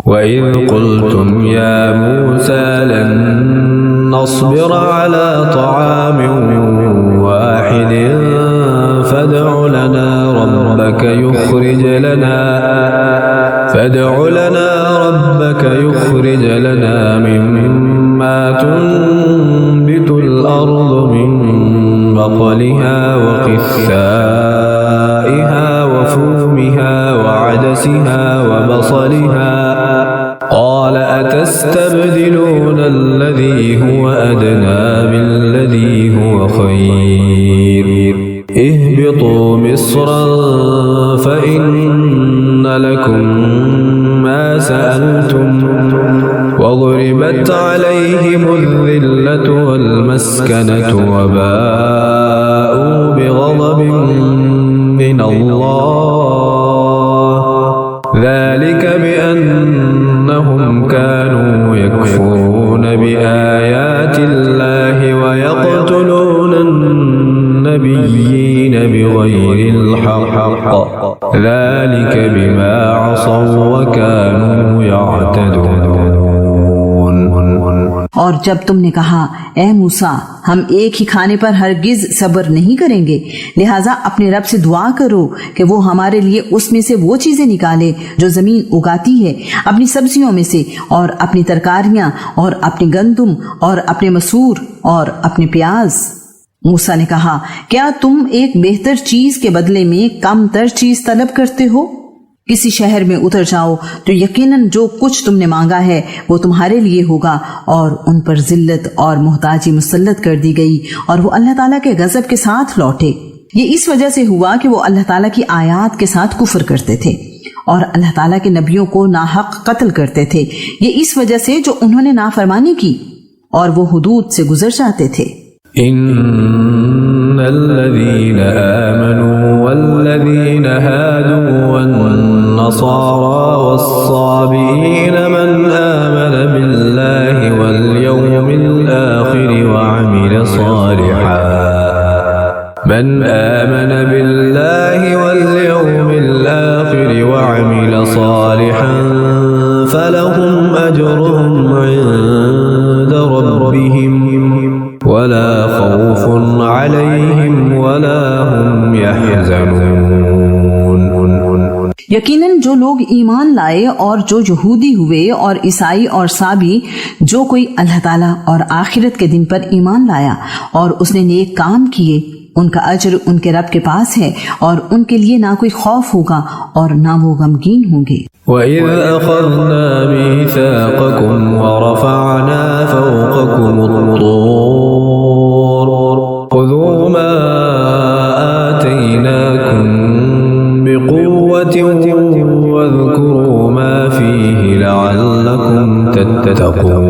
وَإِذْ قُلْتُمْ يَا مُوسَى لَن نَّصْبِرَ عَلَى طَعَامٍ وَاحِدٍ فَادْعُ لَنَا رَبَّكَ يُخْرِجْ لَنَا مِمَّا تُنبِتُ الْأَرْضُ مِن بَقْلِهَا وَقِثَّائِهَا وَفُومِهَا وَعَدَسِهَا وَبَصَلِهَا قَالَ أَتَسْتَبْدِلُونَ الَّذِي هُوَ أَدْنَىٰ بِالَّذِي هُوَ خَيْرٌ اهْبِطُوا مِصْرًا فَإِنَّ لَكُم مَّا سَأَلْتُمْ وَضُرِبَتْ عَلَيْهِمُ الذِّلَّةُ وَالْمَسْكَنَةُ وَبَاءُوا بِغَضَبٍ مِّنَ اللَّهِ ذَلِكَ بِأَنَّهُمْ كَانُوا يَكْفُرُونَ بِآيَاتِ اللَّهِ وَيَقْتُلُونَ النَّبِيِّينَ بِغَيْرِ الْحَقِّ ذَلِكَ بِمَا عَصَوا وَكَانُوا يَعْتَدُونَ۔ اور جب تم نے کہا اے موسیٰ ہم ایک ہی کھانے پر ہرگز صبر نہیں کریں گے، لہٰذا اپنے رب سے دعا کرو کہ وہ ہمارے لیے اس میں سے وہ چیزیں نکالے جو زمین اگاتی ہے، اپنی سبزیوں میں سے، اور اپنی ترکاریاں، اور اپنے گندم، اور اپنے مسور، اور اپنے پیاز۔ موسیٰ نے کہا کیا تم ایک بہتر چیز کے بدلے میں کم تر چیز طلب کرتے ہو؟ کسی شہر میں اتر جاؤ تو یقیناً جو کچھ تم نے مانگا ہے وہ تمہارے لیے ہوگا، اور ان پر ذلت اور محتاجی مسلط کر دی گئی، اور وہ اللہ تعالیٰ کے غضب کے ساتھ لوٹے۔ یہ اس وجہ سے ہوا کہ وہ اللہ تعالیٰ کی آیات کے ساتھ کفر کرتے تھے اور اللہ تعالیٰ کے نبیوں کو ناحق قتل کرتے تھے، یہ اس وجہ سے جو انہوں نے نافرمانی کی اور وہ حدود سے گزر جاتے تھے۔ إن الذين آمنوا والذين هادوا والنصارى والصابئين من آمن بالله واليوم الآخر وعمل صالحا فلهم أجرهم عند ربهم ولا خوف عليهم ولا هم يحزنون۔ یقیناً جو لوگ ایمان لائے اور جو یہودی ہوئے اور عیسائی اور صابی، جو کوئی اللہ تعالیٰ اور آخرت کے دن پر ایمان لایا اور اس نے نیک کام کیے، ان کا اجر ان کے رب کے پاس ہے، اور ان کے لیے نہ کوئی خوف ہوگا اور نہ وہ غمگین ہوں گے۔ وَإِذْ أَخَذْنَا مِيثَاقَكُمْ وَرَفَعْنَا فَوْقَكُمُ الطُّورَ خُذُوا مَا آتَيْنَاكُمْ بِقُوَّةٍ وَاذْكُرُوا مَا فِيهِ لَعَلَّكُمْ تَتَّقُونَ۔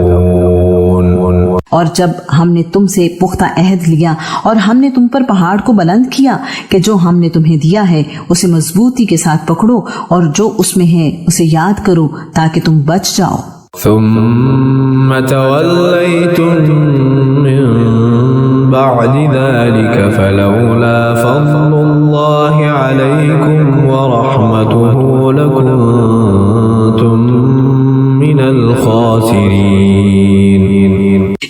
اور جب ہم نے تم سے پختہ عہد لیا اور ہم نے تم پر پہاڑ کو بلند کیا کہ جو ہم نے تمہیں دیا ہے اسے مضبوطی کے ساتھ پکڑو، اور جو اس میں ہے اسے یاد کرو تاکہ تم بچ جاؤ۔ ثم توليتم من بعد ذلك فلولا فضل الله عليكم ورحمته لكنتم من الخاسرين۔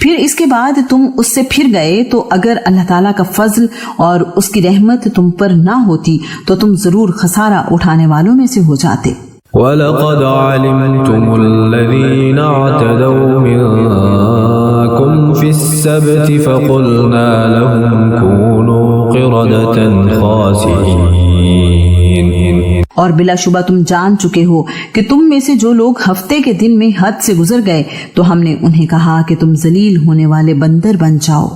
پھر اس کے بعد تم اس سے پھر گئے تو اگر اللہ تعالیٰ کا فضل اور اس کی رحمت تم پر نہ ہوتی تو تم ضرور خسارہ اٹھانے والوں میں سے ہو جاتے۔ وَلَقَدْ عَلِمْتُمُ الَّذِينَ اعْتَدَوْا مِنكُمْ فِي السَّبْتِ فَقُلْنَا لَهُمْ كُونُوا قِرَدَةً خَاسِئِينَ۔ اور بلا شبہ تم جان چکے ہو کہ تم میں سے جو لوگ ہفتے کے دن میں حد سے گزر گئے تو ہم نے انہیں کہا کہ تم ذلیل ہونے والے بندر بن جاؤ۔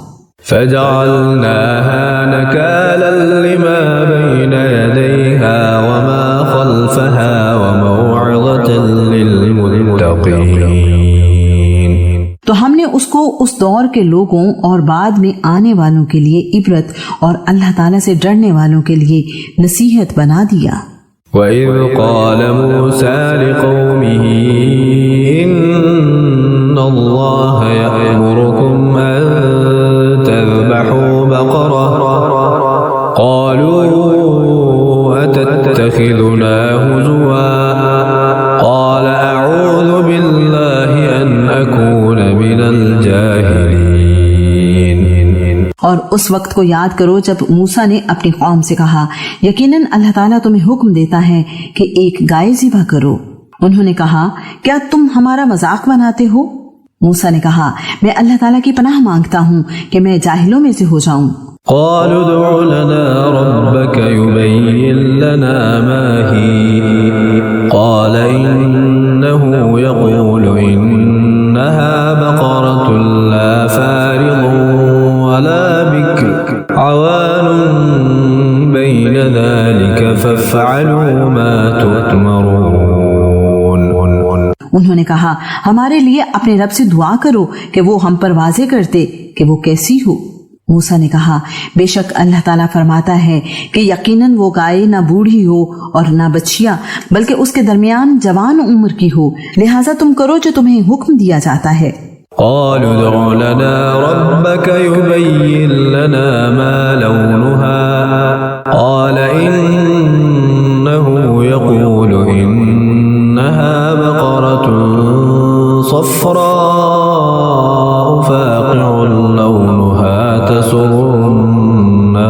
فَجَعَلْنَاهَا نَكَالًا لِمَا بَيْنَ يَدَيْهَا وَمَا خَلْفَهَا وَمَوْعِظَةً لِلْمُتَّقِينَ۔ تو ہم نے اس کو اس دور کے لوگوں اور بعد میں آنے والوں کے لیے عبرت اور اللہ تعالیٰ سے ڈرنے والوں کے لیے نصیحت بنا دیا۔ وَإِذْ قَالَ مُوسَىٰ لِقَوْمِهِ إِنَّ اللَّهَ يَأْمُرُكُمْ أَن تَذْبَحُوا بَقَرَةً قَالُوا أَتَتَّخِذُنَا هُزُوًا قَالَ أَعُوذُ اور اس وقت کو یاد کرو جب موسیٰ نے اپنی قوم سے کہا یقیناً اللہ تعالیٰ تمہیں حکم دیتا ہے کہ ایک گائے ذبح کرو۔ انہوں نے کہا کیا تم ہمارا مذاق بناتے ہو؟ موسیٰ نے کہا میں اللہ تعالیٰ کی پناہ مانگتا ہوں کہ میں جاہلوں میں سے ہو جاؤں۔ قالوا ادع لنا ربك يبين لنا ما هي قال إنه يقول إنها بقرة لا فارض ولا بكر عوان بين ذلك فافعلوا ما تؤمرون۔ انہوں نے کہا ہمارے لیے اپنے رب سے دعا کرو کہ وہ ہم پر واضح کر دے کہ وہ کیسی ہو۔ موسیٰ نے کہا بے شک اللہ تعالیٰ فرماتا ہے کہ یقیناً وہ گائے نہ بوڑھی ہو اور نہ بچیا بلکہ اس کے درمیان جوان عمر کی ہو، لہٰذا تم کرو جو تمہیں حکم دیا جاتا ہے۔ قالوا ادع لنا ربك يبين لنا ما لونها قال إنه يقول إنها بقرة صفراء فاقع لونها تسر الناظرين۔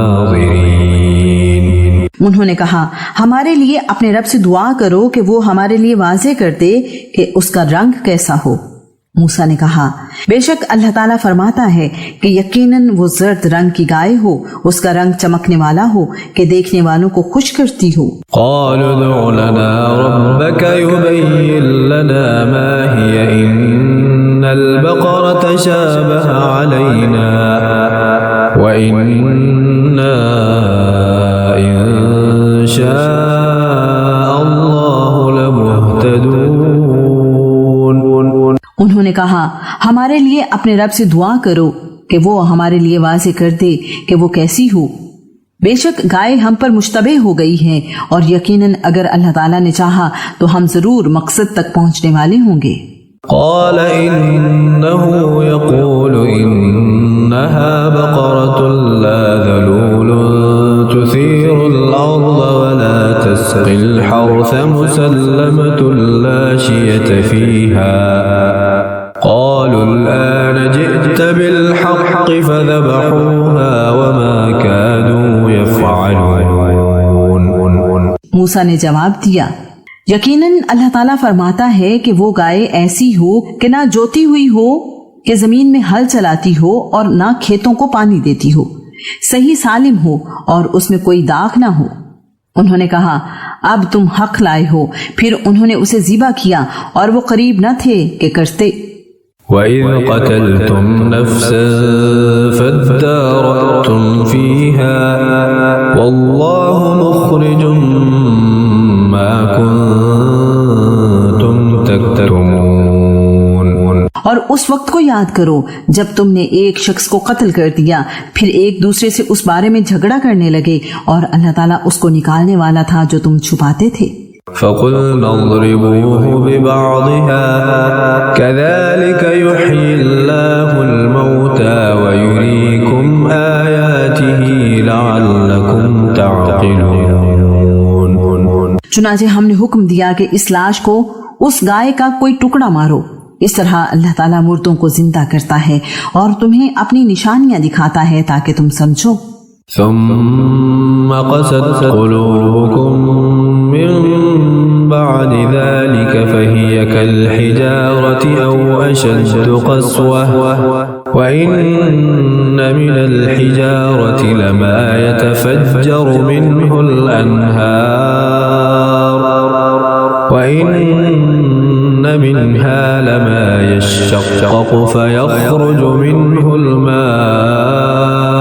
انہوں نے کہا ہمارے لیے اپنے رب سے دعا کرو کہ وہ ہمارے لیے واضح کر دے کہ اس کا رنگ کیسا ہو۔ موسیٰ نے کہا بے شک اللہ تعالیٰ فرماتا ہے کہ یقیناً وہ زرد رنگ کی گائے ہو، اس کا رنگ چمکنے والا ہو کہ دیکھنے والوں کو خوش کرتی ہو۔ قالوا ادع لنا ربك يبين لنا ما هي إن البقرة شابه علينا وإنا إن شاء الله لمهتدون۔ انہوں نے کہا ہمارے لیے اپنے رب سے دعا کرو کہ وہ ہمارے لیے واضح کر دے کہ وہ کیسی ہو۔ بے شک گائے ہم پر مشتبہ ہو گئی ہے اور یقیناً اگر اللہ تعالیٰ نے چاہا تو ہم ضرور مقصد تک پہنچنے والے ہوں گے۔ قال إنه يقول إنها بقرة لا ذلول تثير الأرض ولا تسقي الحرث مسلمة لا شية فيها قالوا الآن جئت بالحق فذبحوها وما كانوا يفعلون۔ موسیٰ نے جواب دیا یقیناً اللہ تعالیٰ فرماتا ہے کہ وہ گائے ایسی ہو کہ نہ جوتی ہوئی ہو کہ زمین میں ہل چلاتی ہو اور نہ کھیتوں کو پانی دیتی ہو، صحیح سالم ہو اور اس میں کوئی داغ نہ ہو۔ انہوں نے کہا اب تم حق لائے ہو، پھر انہوں نے اسے ذبح کیا اور وہ قریب نہ تھے کہ کرتے۔ وَإِذْ قَتَلْتُمْ نَفْسًا فَادَّارَأْتُمْ فِيهَا وَاللَّهُ مُخْرِجٌ مَا كُنتُمْ تَكْتُمُونَ۔ اور اس وقت کو یاد کرو جب تم نے ایک شخص کو قتل کر دیا، پھر ایک دوسرے سے اس بارے میں جھگڑا کرنے لگے اور اللہ تعالیٰ اس کو نکالنے والا تھا جو تم چھپاتے تھے۔ فَقُلْنَا اضْرِبُوهُ بِبَعْضِهَا كَذَلِكَ يُحْيِي اللَّهُ الْمَوْتَى وَيُرِيكُمْ آيَاتِهِ لَعَلَّكُمْ تَعْقِلُونَ۔ چنانچہ ہم نے حکم دیا کہ اس لاش کو اس گائے کا کوئی ٹکڑا مارو، اس طرح اللہ تعالیٰ مردوں کو زندہ کرتا ہے اور تمہیں اپنی نشانیاں دکھاتا ہے تاکہ تم سمجھو۔ ثم قست قلوبكم من بعد ذلك فهي كالحجارة أو أشد قسوة وإن من الحجارة لما يتفجر منه الأنهار وإن منها لما يشقق فيخرج منه الماء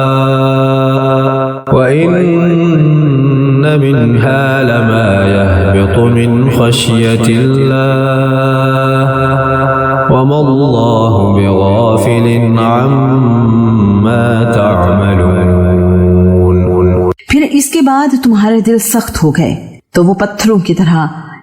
وإن منها لما يهبط من خشية الله وما الله بغافل عما تعملون۔ پھر اس کے بعد تمہارے دل سخت ہو گئے تو وہ پتھروں کی طرح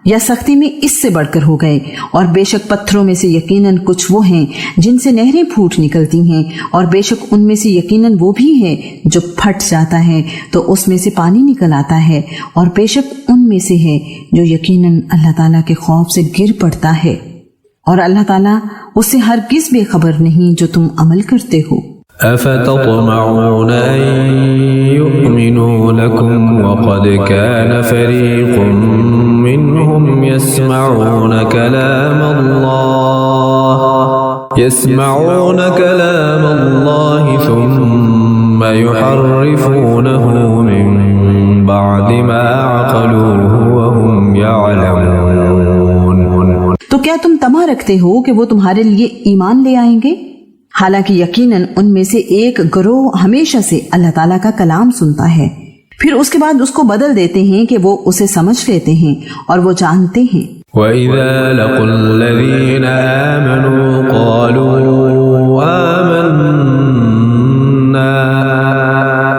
یا سختی میں اس سے بڑھ کر ہو گئے، اور بے شک پتھروں میں سے یقیناً کچھ وہ ہیں جن سے نہریں پھوٹ نکلتی ہیں، اور بے شک ان میں سے یقیناً وہ بھی ہے جو پھٹ جاتا ہے تو اس میں سے پانی نکل آتا ہے، اور بے شک ان میں سے ہے جو یقیناً اللہ تعالیٰ کے خوف سے گر پڑتا ہے، اور اللہ تعالیٰ اس سے ہرگز بے خبر نہیں جو تم عمل کرتے ہو۔ أفتطمعون أن يؤمنوا لكم وقد كان فريق منهم يسمعون كلام الله ثم يحرفونه من بعد ما عقلوه وهم يعلمون۔ تو کیا تم طمع رکھتے ہو کہ وہ تمہارے لیے ایمان لے آئیں گے؟ حالانکہ یقیناً ان میں سے ایک گروہ ہمیشہ سے اللہ تعالیٰ کا کلام سنتا ہے، پھر اس کے بعد اس کو بدل دیتے ہیں کہ وہ اسے سمجھ لیتے ہیں اور وہ جانتے ہیں۔ وَإِذَا لَقُوا الَّذِينَ آمَنُوا قَالُوا آمَنَّا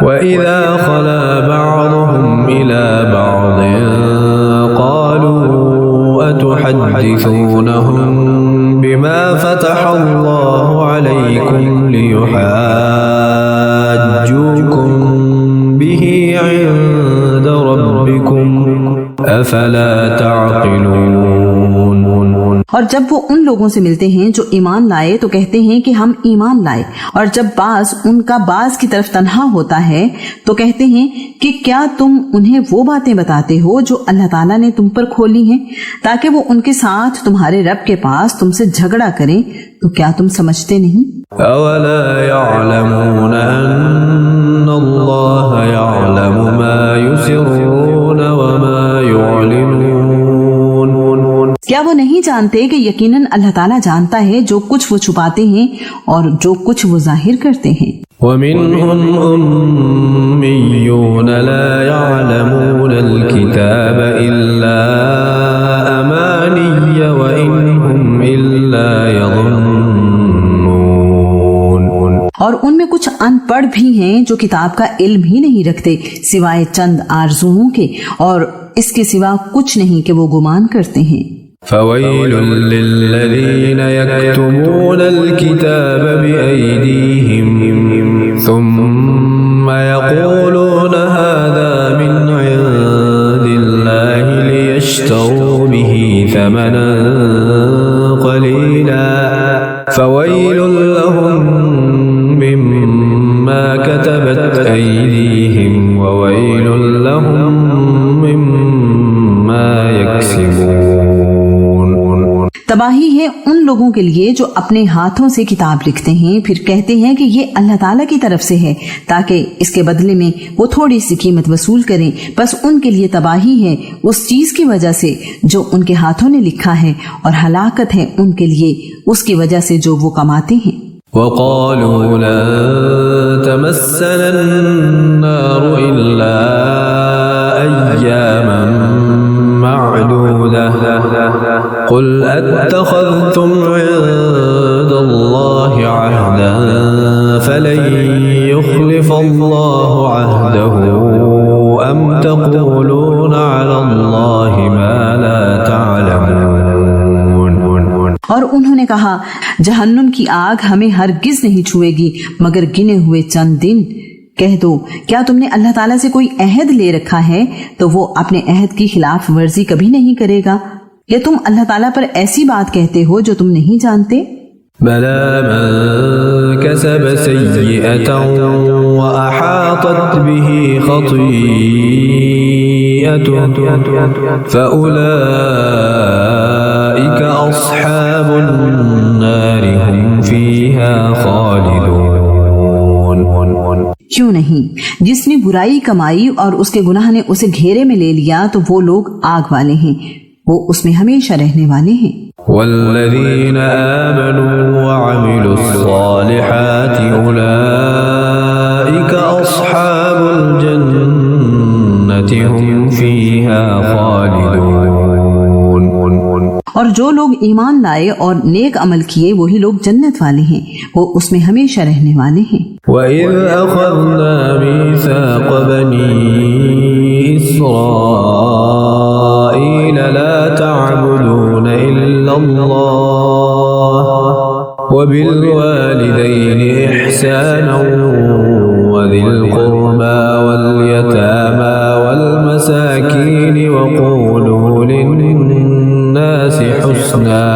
وَإِذَا خَلَا بَعْضُهُمْ إِلَى بَعْضٍ قَالُوا أَتُحَدِّثُونَهُم بِمَا فَتَحَ اللَّهُ عَلَيْكُمْ لِيُحَاجُّوكُم بِهِ عِندَ رَبِّكُمْ أَفَلَا تَعْقِلُونَ۔ اور جب وہ ان لوگوں سے ملتے ہیں جو ایمان لائے تو کہتے ہیں کہ ہم ایمان لائے، اور جب بعض ان کا بعض کی طرف تنہا ہوتا ہے تو کہتے ہیں کہ کیا تم انہیں وہ باتیں بتاتے ہو جو اللہ تعالیٰ نے تم پر کھولی ہیں تاکہ وہ ان کے ساتھ تمہارے رب کے پاس تم سے جھگڑا کریں؟ تو کیا تم سمجھتے نہیں؟ أَوَلَا يَعْلَمُونَ أَنَّ اللَّهَ يَعْلَمُ مَا يُسِرُّونَ وَمَا يُعْلِنُونَ؟ کیا وہ نہیں جانتے کہ یقیناً اللہ تعالیٰ جانتا ہے جو کچھ وہ چھپاتے ہیں اور جو کچھ وہ ظاہر کرتے ہیں؟ وَمِنْهُمْ أُمِّيُّونَ لَا يَعْلَمُونَ الْكِتَابَ إِلَّا أَمَانِيَّ وَإِنْ هُمْ إِلَّا يَظُنُّونَ۔ اور ان میں کچھ ان پڑھ بھی ہیں جو کتاب کا علم ہی نہیں رکھتے سوائے چند آرزوؤں کے، اور اس کے سوا کچھ نہیں کہ وہ گمان کرتے ہیں۔ فَوَيْلٌ لِّلَّذِينَ يَكْتُبُونَ الْكِتَابَ بِأَيْدِيهِمْ ثُمَّ يَقُولُونَ هَذَا مِنْ عِندِ اللَّهِ لِيَشْتَرُوا بِهِ ثَمَنًا قَلِيلًا فَوَيْلٌ لَّهُم مِّمَّا كَتَبَتْ أَيْدِيهِمْ وَوَيْلٌ لَّهُم مِّمَّا يَكْسِبُونَ۔ تباہی ہے ان لوگوں کے لیے جو اپنے ہاتھوں سے کتاب لکھتے ہیں پھر کہتے ہیں کہ یہ اللہ تعالیٰ کی طرف سے ہے تاکہ اس کے بدلے میں وہ تھوڑی سی قیمت وصول کریں، بس ان کے لیے تباہی ہے اس چیز کی وجہ سے جو ان کے ہاتھوں نے لکھا ہے، اور ہلاکت ہے ان کے لیے اس کی وجہ سے جو وہ کماتے ہیں۔ وَقَالُوا لَن تَمَسَّنَا النَّارُ إِلَّا أَيَّامًا مَّعْدُودَةً قُلْ أَتَّخَذْتُمْ عِندَ اللَّهِ عَهْدًا فَلَن يُخْلِفَ اللَّهُ عَهْدَهُ أَمْ تَقُولُونَ عَلَى اللَّهِ مَا لَا تَعْلَمُونَ۔ اور انہوں نے کہا جہنم کی آگ ہمیں ہرگز نہیں چھوئے گی مگر گنے ہوئے چند دن۔ کہہ دو کیا تم نے اللہ تعالیٰ سے کوئی عہد لے رکھا ہے تو وہ اپنے عہد کی خلاف ورزی کبھی نہیں کرے گا، یا تم اللہ تعالیٰ پر ایسی بات کہتے ہو جو تم نہیں جانتے؟ بَلَى مَن كَسَبَ سَيِّئَةً وَأَحَاطَتْ بِهِ خَطِيئَتُهُ فَأُولَئِكَ أَصْحَابُ النَّارِ هُمْ فِيهَا خَالِدُونَ۔ کیوں نہیں، جس نے برائی کمائی اور اس کے گناہ نے اسے گھیرے میں لے لیا تو وہ لوگ آگ والے ہیں، وہ اس میں ہمیشہ رہنے والے ہیں۔ وَالَّذِينَ آمَنُوا وَعَمِلُوا الصَّالِحَاتِ أُولَئِكَ أَصْحَابُ الْجَنَّةِ هُمْ فِيهَا خَالِدُونَ۔ اور جو لوگ ایمان لائے اور نیک عمل کیے وہی لوگ جنت والے ہیں، وہ اس میں ہمیشہ رہنے والے ہیں۔ وَإِذْ أَخَذْنَا مِيثَاقَ بَنِي إِسْرَائِيلَ لَا تَعْبُدُونَ إِلَّا اللَّهَ وَبِالْوَالِدَيْنِ إِحْسَانًا وَذِي الْقُرْبَى وَالْيَتَامَى وَالْمَسَاكِينِ وَقُولُوا لِلنَّاسِ حُسْنًا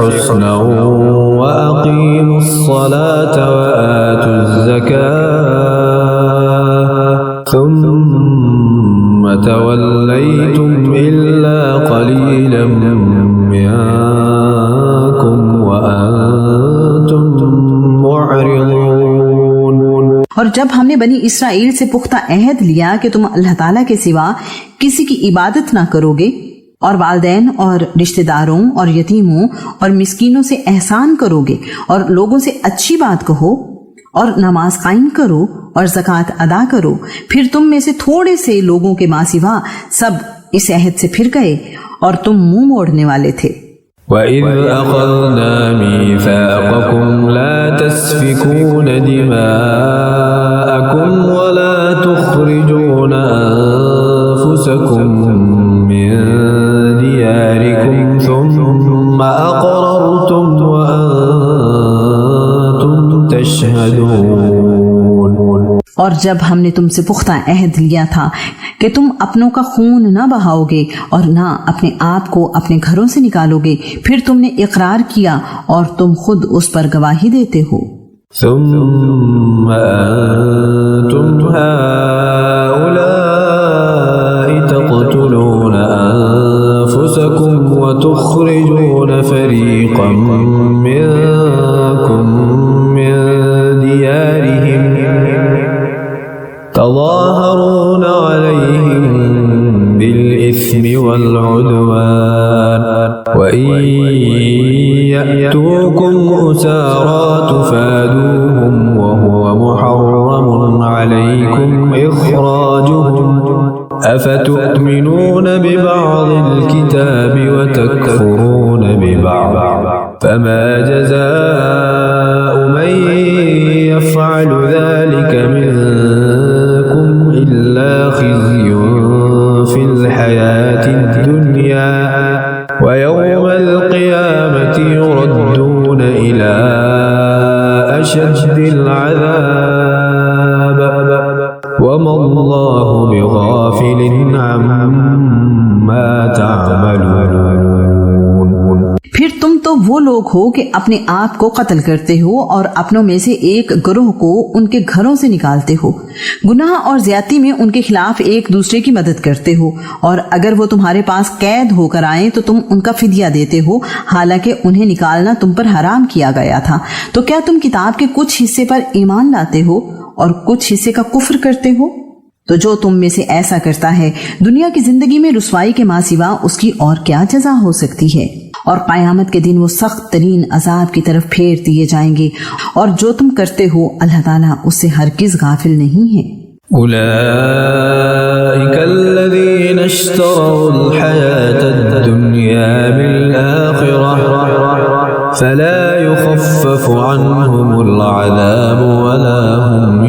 حسنا وأقيموا الصلاة وآتوا الزكاة ثم توليتم إلا قليلا منكم وأنتم معرضون. اور جب ہم نے بنی اسرائیل سے پختہ عہد لیا کہ تم اللہ تعالیٰ کے سوا کسی کی عبادت نہ کرو گے اور والدین اور رشتہ داروں اور یتیموں اور مسکینوں سے احسان کرو گے اور لوگوں سے اچھی بات کہو اور نماز قائم کرو اور زکوٰۃ ادا کرو، پھر تم میں سے تھوڑے سے لوگوں کے ماں سوا سب اس عہد سے پھر گئے اور تم منہ موڑنے والے تھے. وَإِذْ أَخَذْنَا مِيثَاقَكُمْ لَا تَسْفِكُونَ دِمَاءَكُمْ وَلَا تُخْرِجُونَ أَنفُسَكُمْ مِنْ دِيَارِكُمْ ثُمَّ أَقْرَرْتُمْ وَأَنْتُمْ تَشْهَدُونَ. اور جب ہم نے تم سے پختہ عہد لیا تھا کہ تم اپنوں کا خون نہ بہاؤ گے اور نہ اپنے آپ کو اپنے گھروں سے نکالو گے، پھر تم نے اقرار کیا اور تم خود اس پر گواہی دیتے ہو. ثم أنتم هؤلاء تقتلون أنفسكم وتخرجون فريقا منكم من ديارهم تظاهرون عليهم بالإثم والعدوان وإن يأتوكم أسارى تفادوهم وهو محرم عليكم إخراجهم أفتؤمنون ببعض الكتاب وتكفرون ببعض فما جزاء من يفعل ذلك منكم إلا خزي في الحياة الدنيا ويوم القيامة يردون إلى أشد العذاب وما الله بغافل عما تعملون. پھر تم تو وہ لوگ ہو کہ اپنے آپ کو قتل کرتے ہو اور اپنوں میں سے ایک گروہ کو ان کے گھروں سے نکالتے ہو، گناہ اور زیادتی میں ان کے خلاف ایک دوسرے کی مدد کرتے ہو، اور اگر وہ تمہارے پاس قید ہو کر آئیں تو تم ان کا فدیہ دیتے ہو، حالانکہ انہیں نکالنا تم پر حرام کیا گیا تھا. تو کیا تم کتاب کے کچھ حصے پر ایمان لاتے ہو اور کچھ حصے کا کفر کرتے ہو؟ تو جو تم میں سے ایسا کرتا ہے دنیا کی زندگی میں رسوائی کے ماں سوا اس کی اور کیا جزا ہو سکتی ہے، اور قیامت کے دن وہ سخت ترین عذاب کی طرف پھیر دیے جائیں گے، اور جو تم کرتے ہو اللہ تعالیٰ اس سے ہرگز غافل نہیں ہے. أولئك الذين اشتروا الحياة الدنيا بالآخرة فلا يخفف عنهم العذاب ولا هم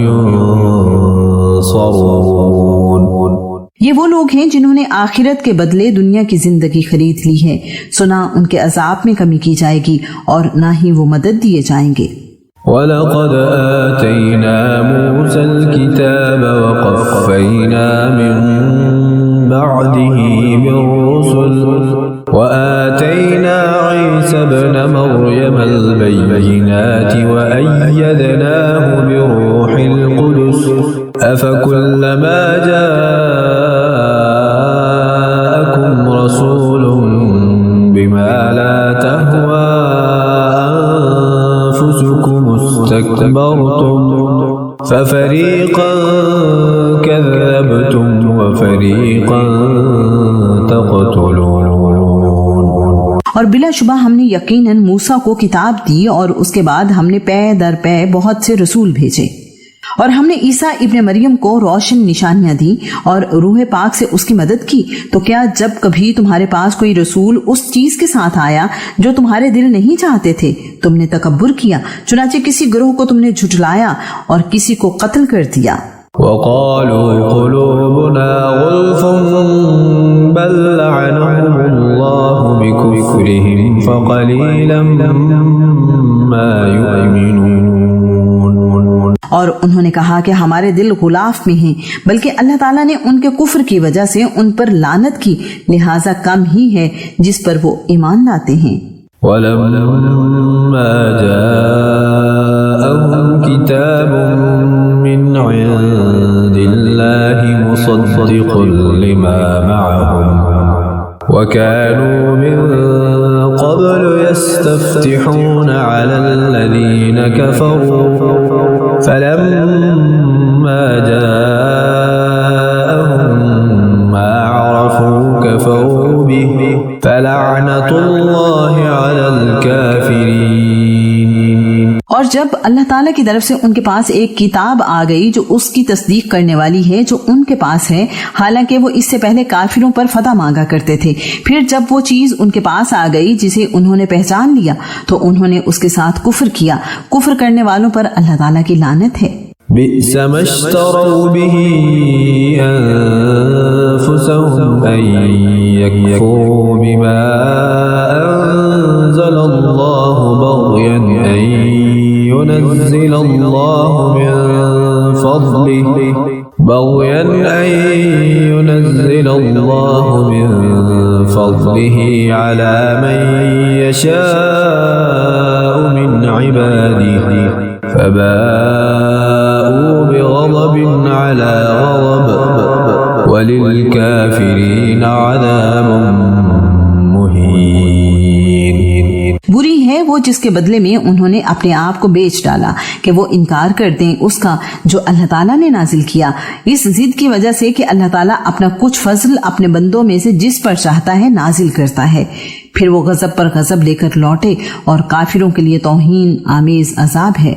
ينصرون. یہ وہ لوگ ہیں جنہوں نے آخرت کے بدلے دنیا کی زندگی خرید لی ہے، سنا ان کے عذاب میں کمی کی جائے گی اور نہ ہی وہ مدد دیے جائیں گے. وَلَقَدْ آتَيْنَا مُوسَى الْكِتَابَ وَقَفَّيْنَا مِن بَعْدِهِ بِالرُّسُلِ وَآتَيْنَا عِيسَى ابْنَ مَرْيَمَ الْبَيِّنَاتِ وَأَيَّدْنَاهُ بِرُوحِ الْقُدُسِ أَفَكُلَّمَا جَاءَكُمْ رَسُولٌ بِمَا لَا تَهْوَى أَنفُسُكُمُ اسْتَكْبَرْتُمْ فَفَرِيقًا كَذَّبْتُمْ وَفَرِيقًا تَقْتُلُونَ. اور بلا شبہ ہم نے یقیناً موسیٰ کو کتاب دی اور اس کے بعد ہم نے پے در پے بہت سے رسول بھیجے، اور ہم نے عیسیٰ ابن مریم کو روشن نشانیاں دی اور روح پاک سے اس کی مدد کی. تو کیا جب کبھی تمہارے پاس کوئی رسول اس چیز کے ساتھ آیا جو تمہارے دل نہیں چاہتے تھے، تم نے تکبر کیا، چنانچہ کسی گروہ کو تم نے جھٹلایا اور کسی کو قتل کر دیا. وَقَالُوا قُلُوبُنَا غُلْفٌ بَلْ لَعَنَهُمُ اللَّهُ بِكُفْرِهِمْ فَقَلِيلًا مَا يُؤْمِنُونَ. اور انہوں نے کہا کہ ہمارے دل غلاف میں ہیں، بلکہ اللہ تعالیٰ نے ان کے کفر کی وجہ سے ان پر لعنت کی، لہٰذا کم ہی ہے جس پر وہ ایمان لاتے ہیں. وَلَمَّا جَاءَهُمْ كِتَابٌ مِّنْ عِندِ اللَّهِ مُصَدِّقٌ لِّمَا مَعَهُمْ وَكَانُوا مِن قَبْلُ يَسْتَفْتِحُونَ عَلَى الَّذِينَ كَفَرُوا فَلَمَّا جَاءَهُم مَّا عَرَفُوا كَفَرُوا بِهِ فَلَعْنَةُ اللَّهِ عَلَى الْكَافِرِينَ۔ اور جب اللہ تعالیٰ کی طرف سے ان کے پاس ایک کتاب آ گئی جو اس کی تصدیق کرنے والی ہے جو ان کے پاس ہے، حالانکہ وہ اس سے پہلے کافروں پر فتح مانگا کرتے تھے، پھر جب وہ چیز ان کے پاس آ گئی جسے انہوں نے پہچان لیا تو انہوں نے اس کے ساتھ کفر کیا۔ کفر کرنے والوں پر اللہ تعالیٰ کی لعنت ہے۔ بئس ما اشتروا به أنفسهم أن يكفروا بما أنزل الله بغيا أن ينزل الله من فضله على من يشاء من عباده فباءوا بغضب على غضب وللكافرين عذاب مهين۔ بری ہے وہ جس کے بدلے میں انہوں نے اپنے آپ کو بیچ ڈالا کہ وہ انکار کر دیں اس کا جو اللہ تعالیٰ نے نازل کیا، اس ضد کی وجہ سے کہ اللہ تعالیٰ اپنا کچھ فضل اپنے بندوں میں سے جس پر چاہتا ہے نازل کرتا ہے، پھر وہ غضب پر غضب لے کر لوٹے اور کافروں کے لیے توہین آمیز عذاب ہے۔